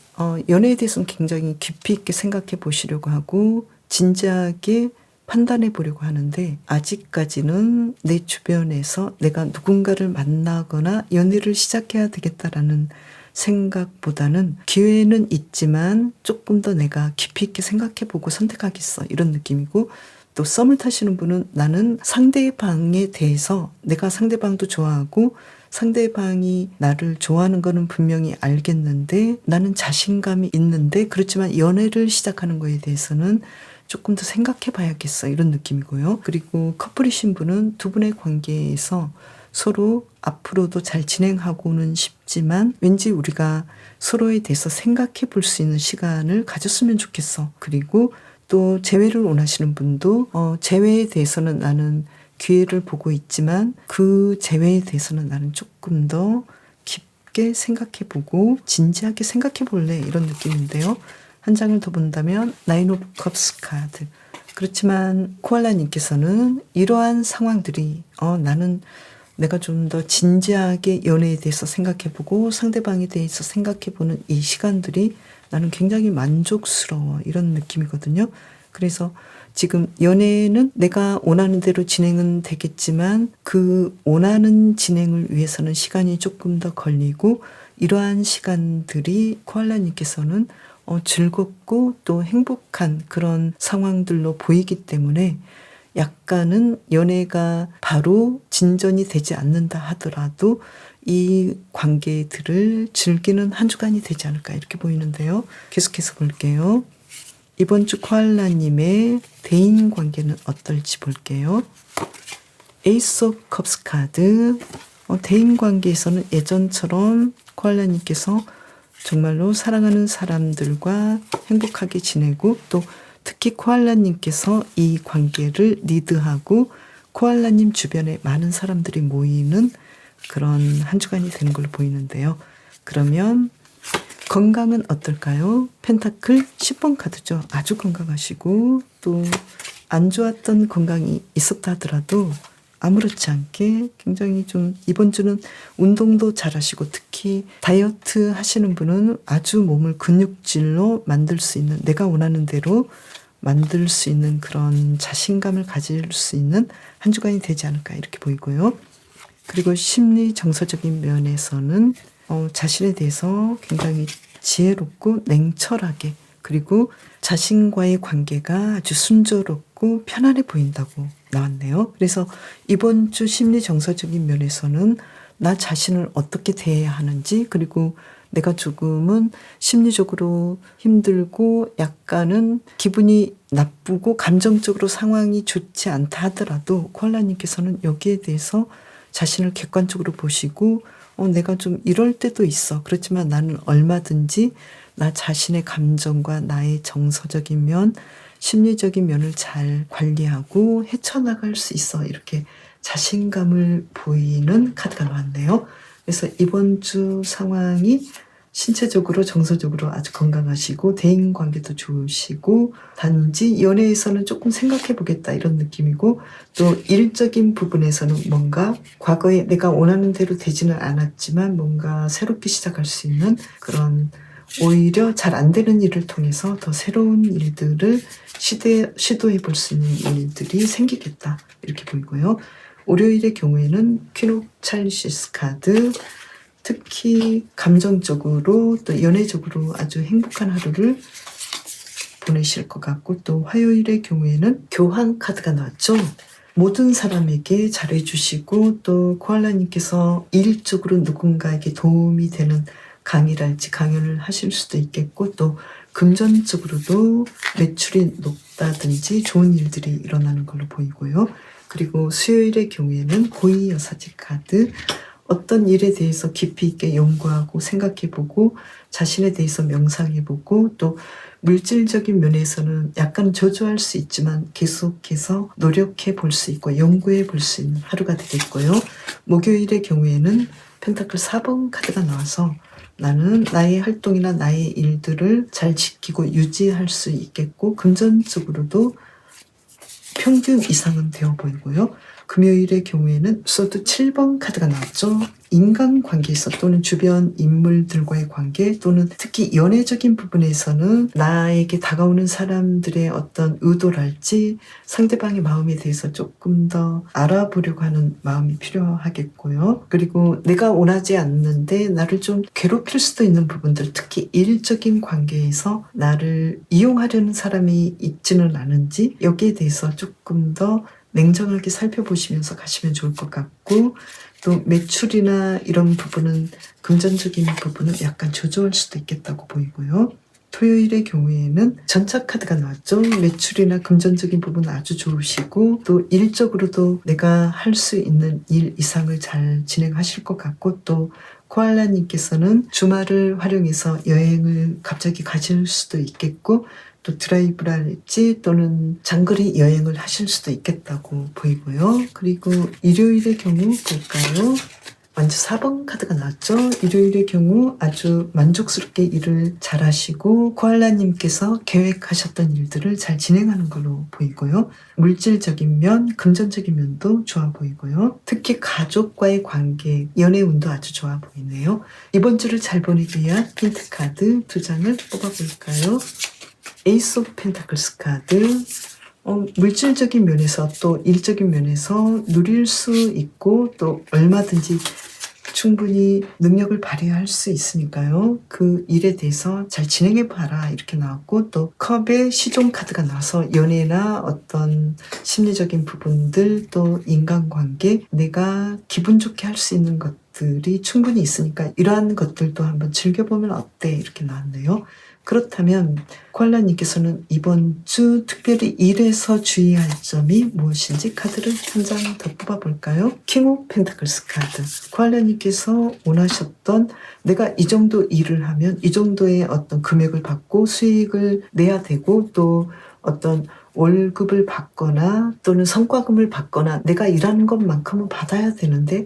연애에 대해서는 굉장히 깊이 있게 생각해 보시려고 하고 진지하게 판단해 보려고 하는데, 아직까지는 내 주변에서 내가 누군가를 만나거나 연애를 시작해야 되겠다라는 생각보다는 기회는 있지만 조금 더 내가 깊이 있게 생각해 보고 선택하겠어, 이런 느낌이고, 또 썸을 타시는 분은 나는 상대방에 대해서 내가 상대방도 좋아하고 상대방이 나를 좋아하는 거는 분명히 알겠는데 나는 자신감이 있는데, 그렇지만 연애를 시작하는 거에 대해서는 조금 더 생각해 봐야겠어, 이런 느낌이고요. 그리고 커플이신 분은 두 분의 관계에서 서로 앞으로도 잘 진행하고는 싶지만 왠지 우리가 서로에 대해서 생각해 볼 수 있는 시간을 가졌으면 좋겠어. 그리고 또 재회를 원하시는 분도 재회에 대해서는 나는 기회를 보고 있지만 그 재회에 대해서는 나는 조금 더 깊게 생각해 보고 진지하게 생각해 볼래, 이런 느낌인데요. 한 장을 더 본다면 나인 오브 컵스 카드. 그렇지만 코알라님께서는 이러한 상황들이 나는 내가 좀 더 진지하게 연애에 대해서 생각해 보고 상대방에 대해서 생각해 보는 이 시간들이 나는 굉장히 만족스러워, 이런 느낌이거든요. 그래서 지금 연애는 내가 원하는 대로 진행은 되겠지만 그 원하는 진행을 위해서는 시간이 조금 더 걸리고 이러한 시간들이 코알라님께서는 즐겁고 또 행복한 그런 상황들로 보이기 때문에 약간은 연애가 바로 진전이 되지 않는다 하더라도 이 관계들을 즐기는 한 주간이 되지 않을까 이렇게 보이는데요. 계속해서 볼게요. 이번 주 코알라님의 대인 관계는 어떨지 볼게요. 에이스 오브 컵스 카드. 대인 관계에서는 예전처럼 코알라님께서 정말로 사랑하는 사람들과 행복하게 지내고 또 특히 코알라님께서 이 관계를 리드하고 코알라님 주변에 많은 사람들이 모이는 그런 한 주간이 되는 걸로 보이는데요. 그러면 건강은 어떨까요? 펜타클 10번 카드죠. 아주 건강하시고 또 안 좋았던 건강이 있었다 하더라도 아무렇지 않게 굉장히 좀 이번 주는 운동도 잘하시고 특히 다이어트 하시는 분은 아주 몸을 근육질로 만들 수 있는 내가 원하는 대로 만들 수 있는 그런 자신감을 가질 수 있는 한 주간이 되지 않을까 이렇게 보이고요. 그리고 심리 정서적인 면에서는 자신에 대해서 굉장히 지혜롭고 냉철하게 그리고 자신과의 관계가 아주 순조롭고 편안해 보인다고 나왔네요. 그래서 이번 주 심리 정서적인 면에서는 나 자신을 어떻게 대해야 하는지 그리고 내가 조금은 심리적으로 힘들고 약간은 기분이 나쁘고 감정적으로 상황이 좋지 않다 하더라도 코알라님께서는 여기에 대해서 자신을 객관적으로 보시고 내가 좀 이럴 때도 있어. 그렇지만 나는 얼마든지 나 자신의 감정과 나의 정서적인 면, 심리적인 면을 잘 관리하고 헤쳐나갈 수 있어. 이렇게 자신감을 보이는 카드가 나왔네요. 그래서 이번 주 상황이 신체적으로 정서적으로 아주 건강하시고 대인관계도 좋으시고 단지 연애에서는 조금 생각해 보겠다 이런 느낌이고 또 일적인 부분에서는 뭔가 과거에 내가 원하는 대로 되지는 않았지만 뭔가 새롭게 시작할 수 있는 그런 오히려 잘 안 되는 일을 통해서 더 새로운 일들을 시도해 볼 수 있는 일들이 생기겠다 이렇게 보이고요. 월요일의 경우에는 퀸 오브 찰시스 카드 특히 감정적으로 또 연애적으로 아주 행복한 하루를 보내실 것 같고 또 화요일의 경우에는 교환 카드가 나왔죠. 모든 사람에게 잘해주시고 또 코알라님께서 일적으로 누군가에게 도움이 되는 강의랄지 강연을 하실 수도 있겠고 또 금전적으로도 매출이 높다든지 좋은 일들이 일어나는 걸로 보이고요. 그리고 수요일의 경우에는 고이 여사제 카드 어떤 일에 대해서 깊이 있게 연구하고 생각해보고 자신에 대해서 명상해보고 또 물질적인 면에서는 약간 저조할 수 있지만 계속해서 노력해 볼 수 있고 연구해 볼 수 있는 하루가 되겠고요. 목요일의 경우에는 펜타클 4번 카드가 나와서 나는 나의 활동이나 나의 일들을 잘 지키고 유지할 수 있겠고 금전적으로도 평균 이상은 되어 보이고요. 금요일의 경우에는 소드 7번 카드가 나왔죠. 인간관계에서 또는 주변 인물들과의 관계 또는 특히 연애적인 부분에서는 나에게 다가오는 사람들의 어떤 의도랄지 상대방의 마음에 대해서 조금 더 알아보려고 하는 마음이 필요하겠고요. 그리고 내가 원하지 않는데 나를 좀 괴롭힐 수도 있는 부분들 특히 일적인 관계에서 나를 이용하려는 사람이 있지는 않은지 여기에 대해서 조금 더 냉정하게 살펴보시면서 가시면 좋을 것 같고 또 매출이나 이런 부분은 금전적인 부분은 약간 저조할 수도 있겠다고 보이고요. 토요일의 경우에는 전차 카드가 나왔죠. 매출이나 금전적인 부분은 아주 좋으시고 또 일적으로도 내가 할 수 있는 일 이상을 잘 진행하실 것 같고 또 코알라님께서는 주말을 활용해서 여행을 갑자기 가실 수도 있겠고 또 드라이브랄지 또는 장거리 여행을 하실 수도 있겠다고 보이고요. 그리고 일요일의 경우 볼까요? 먼저 4번 카드가 나왔죠. 일요일의 경우 아주 만족스럽게 일을 잘 하시고 코알라님께서 계획하셨던 일들을 잘 진행하는 걸로 보이고요. 물질적인 면, 금전적인 면도 좋아 보이고요. 특히 가족과의 관계, 연애 운도 아주 좋아 보이네요. 이번 주를 잘 보내기 위한 힌트 카드 2장을 뽑아볼까요? 에이스 오브 펜타클스 카드 물질적인 면에서 또 일적인 면에서 누릴 수 있고 또 얼마든지 충분히 능력을 발휘할 수 있으니까요. 그 일에 대해서 잘 진행해봐라 이렇게 나왔고, 또 컵의 시종 카드가 나와서 연애나 어떤 심리적인 부분들, 또 인간관계, 내가 기분 좋게 할 수 있는 것들이 충분히 있으니까 이러한 것들도 한번 즐겨보면 어때 이렇게 나왔네요. 그렇다면 코알라님께서는 이번 주 특별히 일에서 주의할 점이 무엇인지 카드를 한 장 더 뽑아볼까요? 킹 오브 펜타클스 카드. 코알라님께서 원하셨던, 내가 이 정도 일을 하면 이 정도의 어떤 금액을 받고 수익을 내야 되고, 또 어떤 월급을 받거나 또는 성과금을 받거나 내가 일하는 것만큼은 받아야 되는데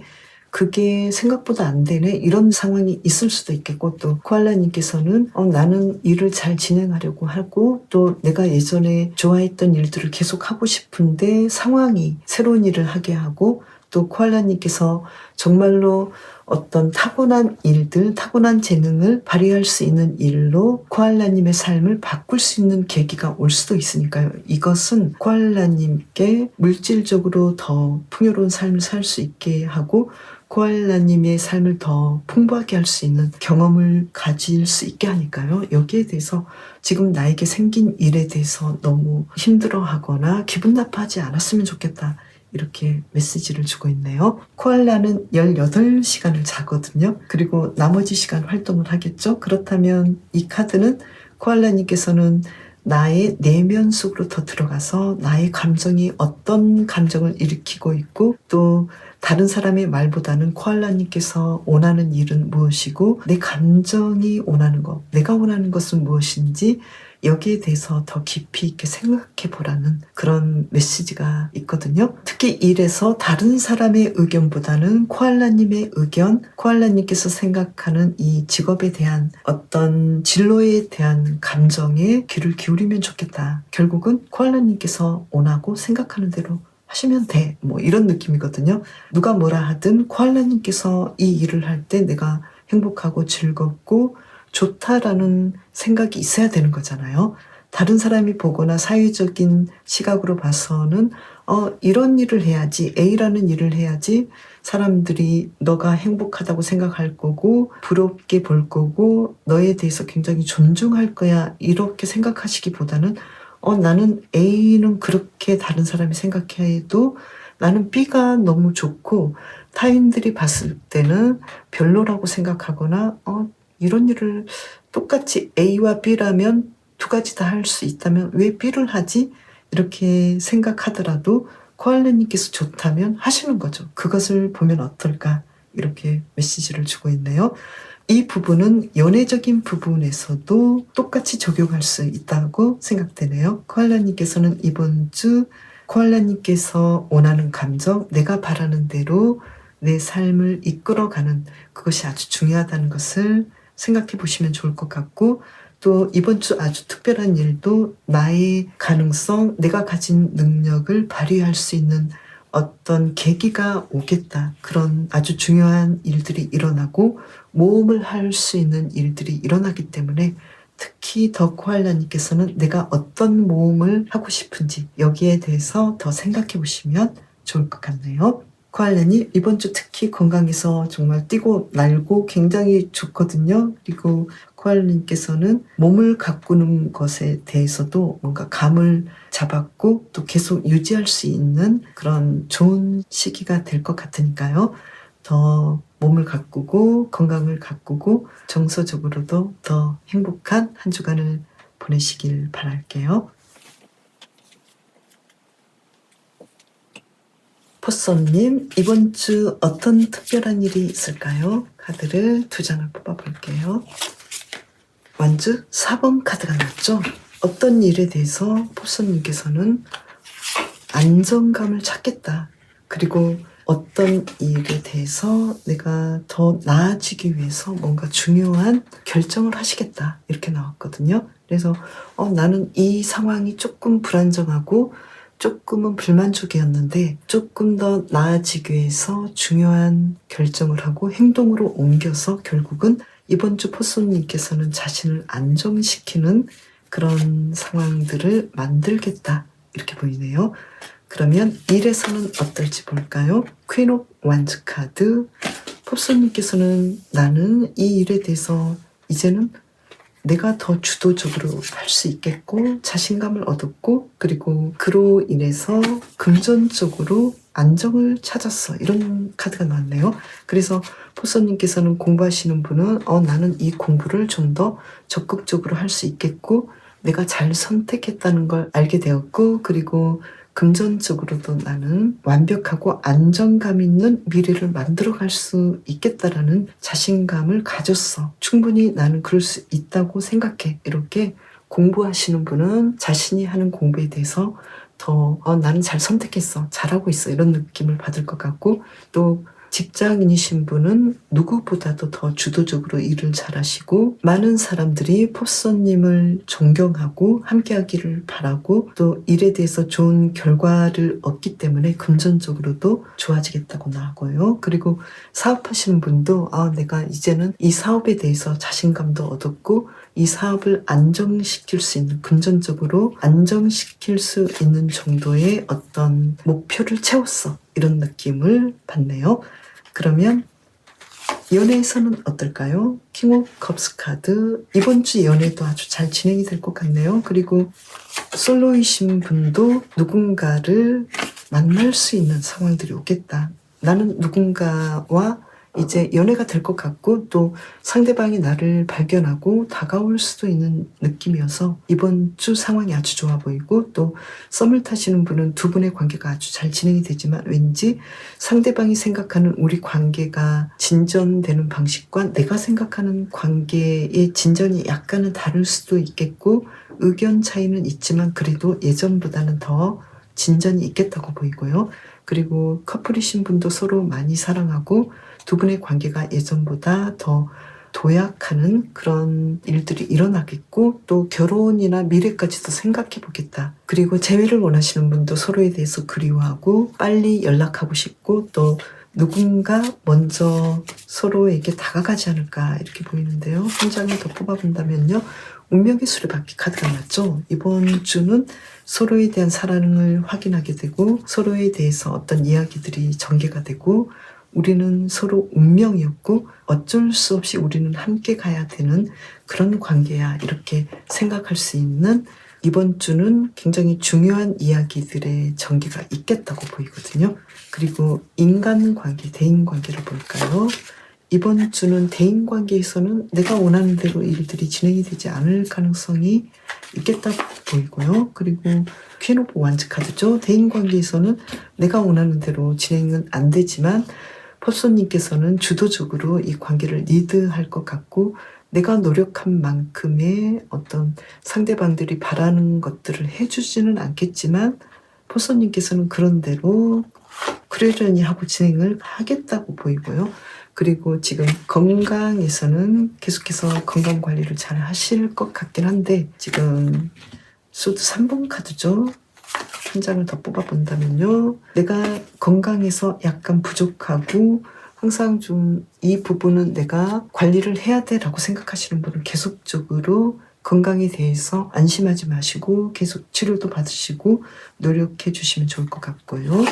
그게 생각보다 안 되네, 이런 상황이 있을 수도 있겠고, 또 코알라님께서는 나는 일을 잘 진행하려고 하고 또 내가 예전에 좋아했던 일들을 계속 하고 싶은데 상황이 새로운 일을 하게 하고, 또 코알라님께서 정말로 어떤 타고난 일들, 타고난 재능을 발휘할 수 있는 일로 코알라님의 삶을 바꿀 수 있는 계기가 올 수도 있으니까요. 이것은 코알라님께 물질적으로 더 풍요로운 삶을 살 수 있게 하고 코알라님의 삶을 더 풍부하게 할 수 있는 경험을 가질 수 있게 하니까요. 여기에 대해서 지금 나에게 생긴 일에 대해서 너무 힘들어하거나 기분 나빠하지 않았으면 좋겠다, 이렇게 메시지를 주고 있네요. 코알라는 18시간을 자거든요. 그리고 나머지 시간 활동을 하겠죠. 그렇다면 이 카드는 코알라님께서는 나의 내면 속으로 더 들어가서 나의 감정이 어떤 감정을 일으키고 있고, 또 다른 사람의 말보다는 코알라님께서 원하는 일은 무엇이고 내 감정이 원하는 것, 내가 원하는 것은 무엇인지 여기에 대해서 더 깊이 있게 생각해 보라는 그런 메시지가 있거든요. 특히 일에서 다른 사람의 의견보다는 코알라님의 의견, 코알라님께서 생각하는 이 직업에 대한 어떤 진로에 대한 감정에 귀를 기울이면 좋겠다. 결국은 코알라님께서 원하고 생각하는 대로 하시면 돼, 뭐 이런 느낌이거든요. 누가 뭐라 하든 코알라님께서 이 일을 할 때 내가 행복하고 즐겁고 좋다라는 생각이 있어야 되는 거잖아요. 다른 사람이 보거나 사회적인 시각으로 봐서는 이런 일을 해야지, A라는 일을 해야지 사람들이 너가 행복하다고 생각할 거고 부럽게 볼 거고 너에 대해서 굉장히 존중할 거야, 이렇게 생각하시기보다는 나는 A는 그렇게 다른 사람이 생각해도 나는 B가 너무 좋고 타인들이 봤을 때는 별로라고 생각하거나 이런 일을 똑같이 A와 B라면 두 가지 다 할 수 있다면 왜 B를 하지? 이렇게 생각하더라도 코알라님께서 좋다면 하시는 거죠. 그것을 보면 어떨까? 이렇게 메시지를 주고 있네요. 이 부분은 연애적인 부분에서도 똑같이 적용할 수 있다고 생각되네요. 코알라님께서는 이번 주 코알라님께서 원하는 감정, 내가 바라는 대로 내 삶을 이끌어가는 그것이 아주 중요하다는 것을 생각해 보시면 좋을 것 같고, 또 이번 주 아주 특별한 일도 나의 가능성, 내가 가진 능력을 발휘할 수 있는 어떤 계기가 오겠다. 그런 아주 중요한 일들이 일어나고 모험을 할 수 있는 일들이 일어나기 때문에 특히 더 코알라님께서는 내가 어떤 모험을 하고 싶은지 여기에 대해서 더 생각해 보시면 좋을 것 같네요. 코알라님, 이번 주 특히 건강해서 정말 뛰고 날고 굉장히 좋거든요. 그리고 코알라님께서는 몸을 가꾸는 것에 대해서도 뭔가 감을 잡았고 또 계속 유지할 수 있는 그런 좋은 시기가 될 것 같으니까요. 더 몸을 가꾸고 건강을 가꾸고 정서적으로도 더 행복한 한 주간을 보내시길 바랄게요. 포썸님, 이번 주 어떤 특별한 일이 있을까요? 카드를 2장을 뽑아볼게요. 완주 4번 카드가 나왔죠? 어떤 일에 대해서 포썸님께서는 안정감을 찾겠다. 그리고 어떤 일에 대해서 내가 더 나아지기 위해서 뭔가 중요한 결정을 하시겠다, 이렇게 나왔거든요. 그래서 나는 이 상황이 조금 불안정하고 조금은 불만족이었는데 조금 더 나아지기 위해서 중요한 결정을 하고 행동으로 옮겨서 결국은 이번 주 포손님께서는 자신을 안정시키는 그런 상황들을 만들겠다, 이렇게 보이네요. 그러면 일에서는 어떨지 볼까요? 퀸 오브 완즈 카드, 팝소님께서는 나는 이 일에 대해서 이제는 내가 더 주도적으로 할 수 있겠고 자신감을 얻었고 그리고 그로 인해서 금전적으로 안정을 찾았어. 이런 카드가 나왔네요. 그래서 포서님께서는 공부하시는 분은 나는 이 공부를 좀 더 적극적으로 할 수 있겠고 내가 잘 선택했다는 걸 알게 되었고 그리고 금전적으로도 나는 완벽하고 안정감 있는 미래를 만들어갈 수 있겠다라는 자신감을 가졌어. 충분히 나는 그럴 수 있다고 생각해. 이렇게 공부하시는 분은 자신이 하는 공부에 대해서 더 나는 잘 선택했어. 잘하고 있어. 이런 느낌을 받을 것 같고 또 직장인이신 분은 누구보다도 더 주도적으로 일을 잘하시고 많은 사람들이 포서님을 존경하고 함께하기를 바라고 또 일에 대해서 좋은 결과를 얻기 때문에 금전적으로도 좋아지겠다고 나오고요. 그리고 사업하시는 분도 내가 이제는 이 사업에 대해서 자신감도 얻었고 이 사업을 안정시킬 수 있는 금전적으로 안정시킬 수 있는 정도의 어떤 목표를 채웠어. 이런 느낌을 받네요. 그러면 연애에서는 어떨까요? 킹 오브 컵스 카드. 이번 주 연애도 아주 잘 진행이 될 것 같네요. 그리고 솔로이신 분도 누군가를 만날 수 있는 상황들이 오겠다. 나는 누군가와 이제 연애가 될 것 같고 또 상대방이 나를 발견하고 다가올 수도 있는 느낌이어서 이번 주 상황이 아주 좋아 보이고 또 썸을 타시는 분은 두 분의 관계가 아주 잘 진행이 되지만 왠지 상대방이 생각하는 우리 관계가 진전되는 방식과 내가 생각하는 관계의 진전이 약간은 다를 수도 있겠고 의견 차이는 있지만 그래도 예전보다는 더 진전이 있겠다고 보이고요. 그리고 커플이신 분도 서로 많이 사랑하고 두 분의 관계가 예전보다 더 도약하는 그런 일들이 일어나겠고 또 결혼이나 미래까지도 생각해 보겠다. 그리고 재회를 원하시는 분도 서로에 대해서 그리워하고 빨리 연락하고 싶고 또 누군가 먼저 서로에게 다가가지 않을까 이렇게 보이는데요. 한 장을 더 뽑아본다면요. 운명의 수레바퀴 카드가 나왔죠. 이번 주는 서로에 대한 사랑을 확인하게 되고 서로에 대해서 어떤 이야기들이 전개가 되고 우리는 서로 운명이었고 어쩔 수 없이 우리는 함께 가야 되는 그런 관계야 이렇게 생각할 수 있는 이번 주는 굉장히 중요한 이야기들의 전개가 있겠다고 보이거든요. 그리고 인간관계, 대인관계를 볼까요? 이번 주는 대인관계에서는 내가 원하는 대로 일들이 진행이 되지 않을 가능성이 있겠다고 보이고요. 그리고 퀸 오브 완즈 카드죠. 대인관계에서는 내가 원하는 대로 진행은 안 되지만 퍼소님께서는 주도적으로 이 관계를 리드할 것 같고 내가 노력한 만큼의 어떤 상대방들이 바라는 것들을 해주지는 않겠지만 퍼소님께서는 그런 대로 그러려니 하고 진행을 하겠다고 보이고요. 그리고 지금 건강에서는 계속해서 건강관리를 잘 하실 것 같긴 한데 지금 소드 3번 카드죠. 한 장을 더 뽑아본다면요. 내가 건강에서 약간 부족하고 항상 좀 이 부분은 내가 관리를 해야 돼라고 생각하시는 분은 계속적으로 건강에 대해서 안심하지 마시고 계속 치료도 받으시고 노력해 주시면 좋을 것 같고요.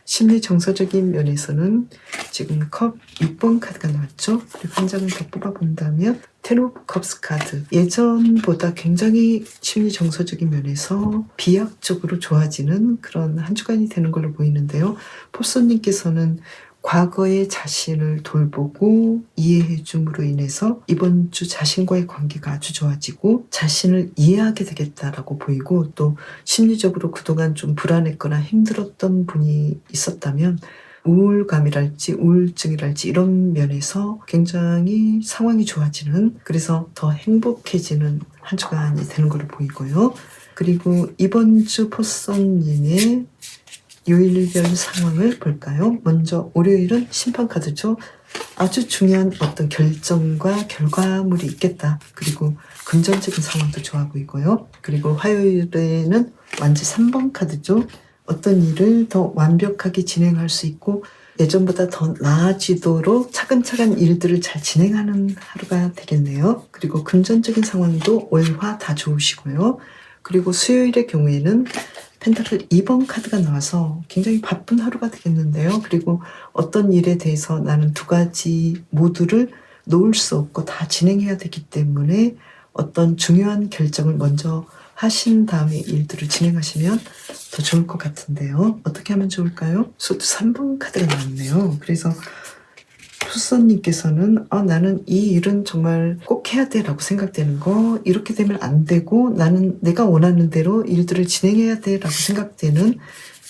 심리 정서적인 면에서는 지금 컵 6번 카드가 나왔죠. 그리고 한 장을 더 뽑아본다면 텐 오브 컵스 카드. 예전보다 굉장히 심리 정서적인 면에서 비약적으로 좋아지는 그런 한 주간이 되는 걸로 보이는데요. 포소님께서는 과거의 자신을 돌보고 이해해 줌으로 인해서 이번 주 자신과의 관계가 아주 좋아지고 자신을 이해하게 되겠다라고 보이고 또 심리적으로 그동안 좀 불안했거나 힘들었던 분이 있었다면 우울감이랄지 우울증이랄지 이런 면에서 굉장히 상황이 좋아지는 그래서 더 행복해지는 한 주간이 되는 걸로 보이고요. 그리고 이번 주 포선님의 요일별 상황을 볼까요? 먼저 월요일은 심판카드죠. 아주 중요한 어떤 결정과 결과물이 있겠다. 그리고 금전적인 상황도 좋아 보이고요. 그리고 화요일에는 완지 3번 카드죠. 어떤 일을 더 완벽하게 진행할 수 있고 예전보다 더 나아지도록 차근차근 일들을 잘 진행하는 하루가 되겠네요. 그리고 금전적인 상황도 월화 다 좋으시고요. 그리고 수요일의 경우에는 펜타클 2번 카드가 나와서 굉장히 바쁜 하루가 되겠는데요. 그리고 어떤 일에 대해서 나는 두 가지 모두를 놓을 수 없고 다 진행해야 되기 때문에 어떤 중요한 결정을 먼저 하신 다음에 일들을 진행하시면 더 좋을 것 같은데요. 어떻게 하면 좋을까요? 소드 3번 카드가 나왔네요. 그래서 푸서님께서는 나는 이 일은 정말 꼭 해야 돼 라고 생각되는 거, 이렇게 되면 안 되고 나는 내가 원하는 대로 일들을 진행해야 돼 라고 생각되는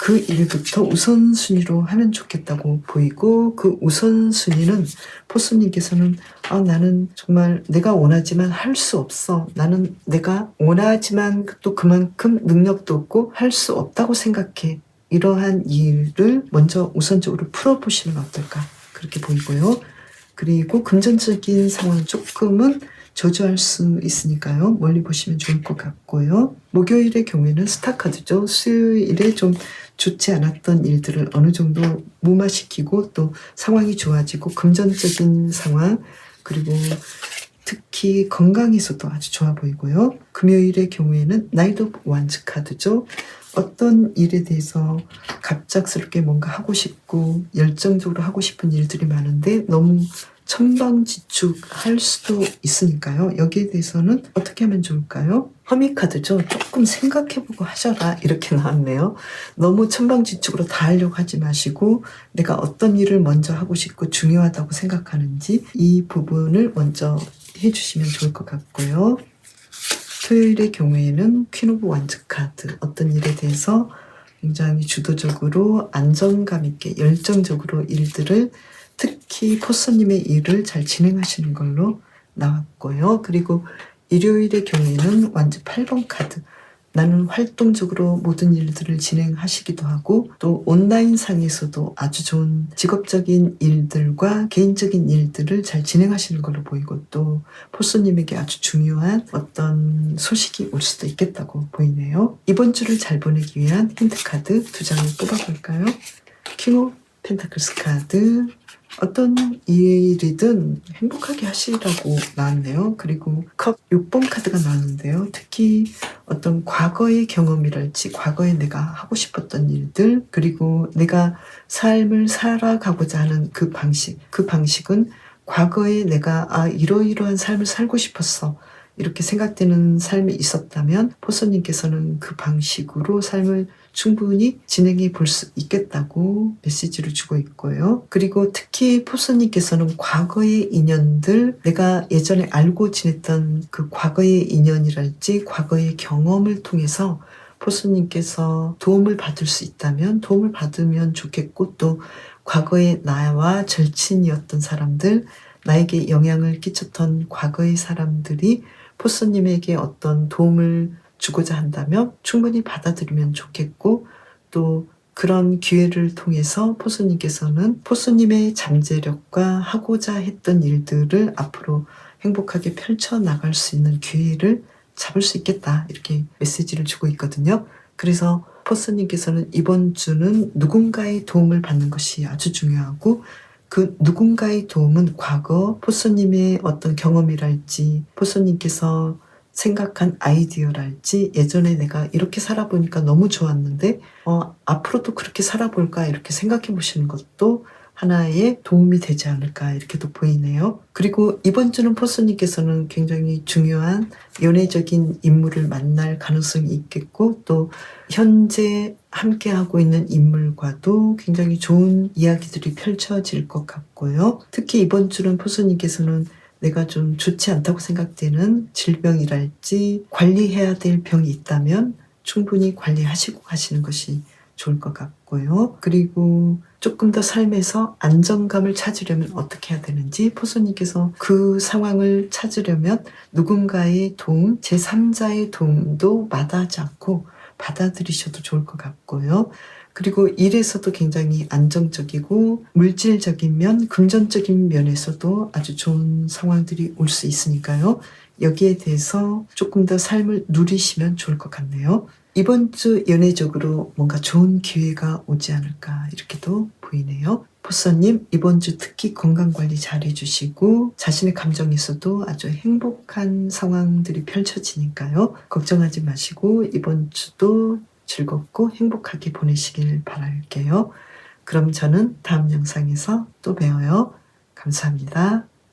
그 일부터 우선순위로 하면 좋겠다고 보이고, 그 우선순위는 포스님께서는 나는 정말 내가 원하지만 할 수 없어. 나는 내가 원하지만 또 그만큼 능력도 없고 할 수 없다고 생각해. 이러한 일을 먼저 우선적으로 풀어보시면 어떨까? 그렇게 보이고요. 그리고 금전적인 상황 조금은 저조할 수 있으니까요. 멀리 보시면 좋을 것 같고요. 목요일의 경우에는 스타카드죠. 수요일에 좀 좋지 않았던 일들을 어느 정도 무마시키고 또 상황이 좋아지고 금전적인 상황, 그리고 특히 건강에서도 아주 좋아 보이고요. 금요일의 경우에는 나이트 오브 완즈 카드죠. 어떤 일에 대해서 갑작스럽게 뭔가 하고 싶고 열정적으로 하고 싶은 일들이 많은데 너무 천방지축할 수도 있으니까요. 여기에 대해서는 어떻게 하면 좋을까요? 허미 카드죠. 조금 생각해보고 하셔라 이렇게 나왔네요. 너무 천방지축으로 다 하려고 하지 마시고 내가 어떤 일을 먼저 하고 싶고 중요하다고 생각하는지 이 부분을 먼저 해주시면 좋을 것 같고요. 토요일의 경우에는 퀸 오브 완즈 카드, 어떤 일에 대해서 굉장히 주도적으로 안정감 있게 열정적으로 일들을, 특히 포스님의 일을 잘 진행하시는 걸로 나왔고요. 그리고 일요일의 경우에는 완즈 8번 카드, 나는 활동적으로 모든 일들을 진행하시기도 하고 또 온라인상에서도 아주 좋은 직업적인 일들과 개인적인 일들을 잘 진행하시는 걸로 보이고 또 포스님에게 아주 중요한 어떤 소식이 올 수도 있겠다고 보이네요. 이번 주를 잘 보내기 위한 힌트 카드 2장을 뽑아볼까요? 킹 오브 펜타클스 카드, 어떤 일이든 행복하게 하시라고 나왔네요. 그리고 컵 6번 카드가 나왔는데요. 특히 어떤 과거의 경험이랄지 과거에 내가 하고 싶었던 일들, 그리고 내가 삶을 살아가고자 하는 그 방식은 과거에 내가 이러이러한 삶을 살고 싶었어 이렇게 생각되는 삶이 있었다면 포서님께서는 그 방식으로 삶을 충분히 진행해 볼 수 있겠다고 메시지를 주고 있고요. 그리고 특히 포서님께서는 과거의 인연들, 내가 예전에 알고 지냈던 그 과거의 인연이랄지 과거의 경험을 통해서 포서님께서 도움을 받을 수 있다면 도움을 받으면 좋겠고, 또 과거의 나와 절친이었던 사람들, 나에게 영향을 끼쳤던 과거의 사람들이 포스님에게 어떤 도움을 주고자 한다면 충분히 받아들이면 좋겠고, 또 그런 기회를 통해서 포스님께서는 포스님의 잠재력과 하고자 했던 일들을 앞으로 행복하게 펼쳐나갈 수 있는 기회를 잡을 수 있겠다 이렇게 메시지를 주고 있거든요. 그래서 포스님께서는 이번 주는 누군가의 도움을 받는 것이 아주 중요하고, 그 누군가의 도움은 과거 포스님의 어떤 경험이랄지 포스님께서 생각한 아이디어랄지 예전에 내가 이렇게 살아보니까 너무 좋았는데 앞으로도 그렇게 살아볼까 이렇게 생각해 보시는 것도 하나의 도움이 되지 않을까 이렇게도 보이네요. 그리고 이번 주는 포스님께서는 굉장히 중요한 연애적인 인물을 만날 가능성이 있겠고, 또 현재 함께하고 있는 인물과도 굉장히 좋은 이야기들이 펼쳐질 것 같고요. 특히 이번 주는 포스님께서는 내가 좀 좋지 않다고 생각되는 질병이랄지 관리해야 될 병이 있다면 충분히 관리하시고 가시는 것이 좋을 것 같고요. 그리고 조금 더 삶에서 안정감을 찾으려면 어떻게 해야 되는지, 포스님께서 그 상황을 찾으려면 누군가의 도움, 제3자의 도움도 마다하지 않고 받아들이셔도 좋을 것 같고요. 그리고 일에서도 굉장히 안정적이고 물질적인 면, 금전적인 면에서도 아주 좋은 상황들이 올 수 있으니까요. 여기에 대해서 조금 더 삶을 누리시면 좋을 것 같네요. 이번 주 연애적으로 뭔가 좋은 기회가 오지 않을까 이렇게도 보이네요. 포서님, 이번 주 특히 건강관리 잘 해주시고 자신의 감정에서도 아주 행복한 상황들이 펼쳐지니까요. 걱정하지 마시고 이번 주도 즐겁고 행복하게 보내시길 바랄게요. 그럼 저는 다음 영상에서 또 봬요. 감사합니다.